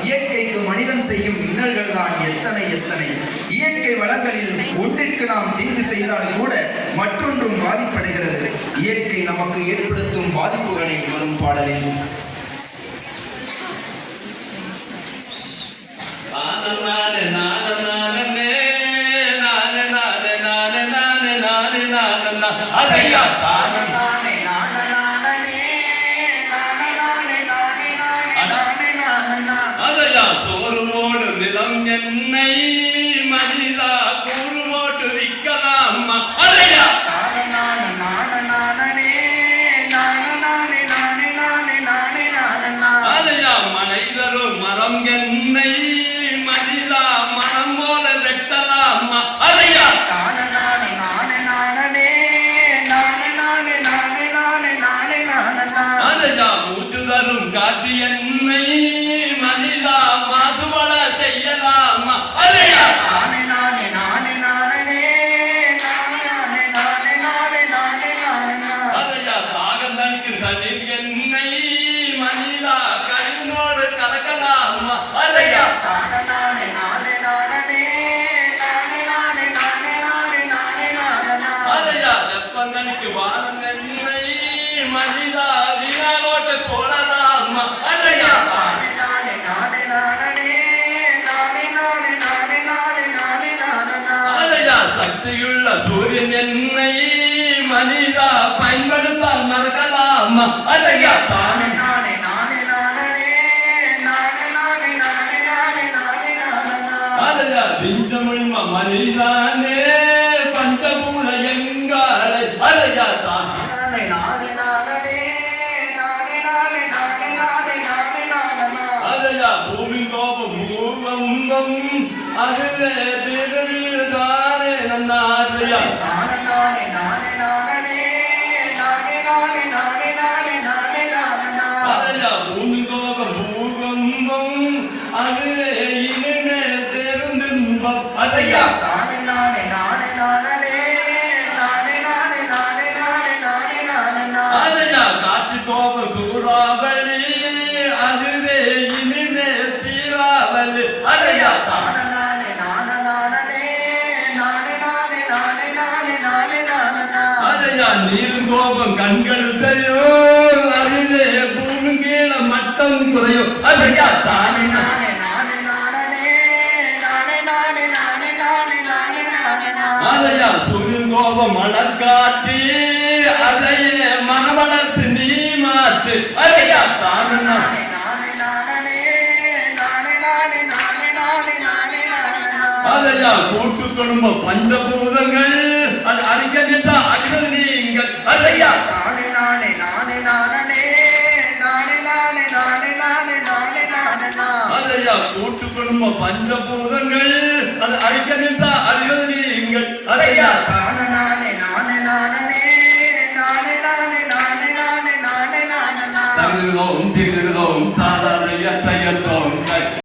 இயற்கைக்கு மனிதன் செய்யும் இன்னல்கள் தான் எத்தனை எத்தனை. இயற்கை வளங்களில் ஒன்றிற்கு நாம் தீங்கு செய்தால் கூட மற்றொன்றும் பாதிப்படைகிறது. இயற்கை நமக்கு ஏற்படுத்தும் பாதிப்புகளை வரும் பாடலில் அதையா சோறுமோடு நிலம் என்னை மனிதா கூறுமோட்டு விற்கலாம். அதையா அதையா மனிதரும் மரம் என்னை மனிதா மனம் போல வெட்டலாம். அதையா அதையா மூச்சு தரும் காட்சி என்னை மனிதா மாசுபட செய்யலாம். அதையா அதையா தாகந்தனுக்கு தண்ணீர் என்னை மனிதா கருணோடு கலக்கலாம். அதையா அதையா வெப்பந்தனுக்கு வானம் என்னை மனிதா வீணாகோட்டு போடலாம். அதையா அதையா சக்தியுள்ள சூரியன் என்னை மனிதா பயன்படுத்தால் மறக்கலாம். அதையா அதையா திஞ்சமுள்ள மனிதானே பஞ்சபூர எங்காலை. அதையா அதையா பூமி கோபம் பூகம்பம் அதுவே திருவிழானே நன்னாதையா அதையா பூமி கோபம் பூகம்பம் அதுவே இனிமே தெரிந்துன்பம். அதையா அதையா காற்று கோபம் சூறாவளி அதுவே இனிமே சீராவளி. அதையா அதையா நீர் கோபம் கண்கள் செய்யும் அதுவே பூமி கீழ மட்டம் குறையும். அதையா அதையா சூரியன் கோபம் மலர்காட்டி அதையே மனவளர்த்து நீ மாற்று. அதையா அதையா கூட்டு குடும்பம் பஞ்சபூதங்கள் அது அடிக்கடித்தா அடிகள் நீங்கள். அதையா அதையா கூட்டு குடும்பம் பஞ்சபூதங்கள் அது அடிக்கடித்தா அடிகள் நீங்கள். அதையா தகுதோம் திகுதோம் சாதாரண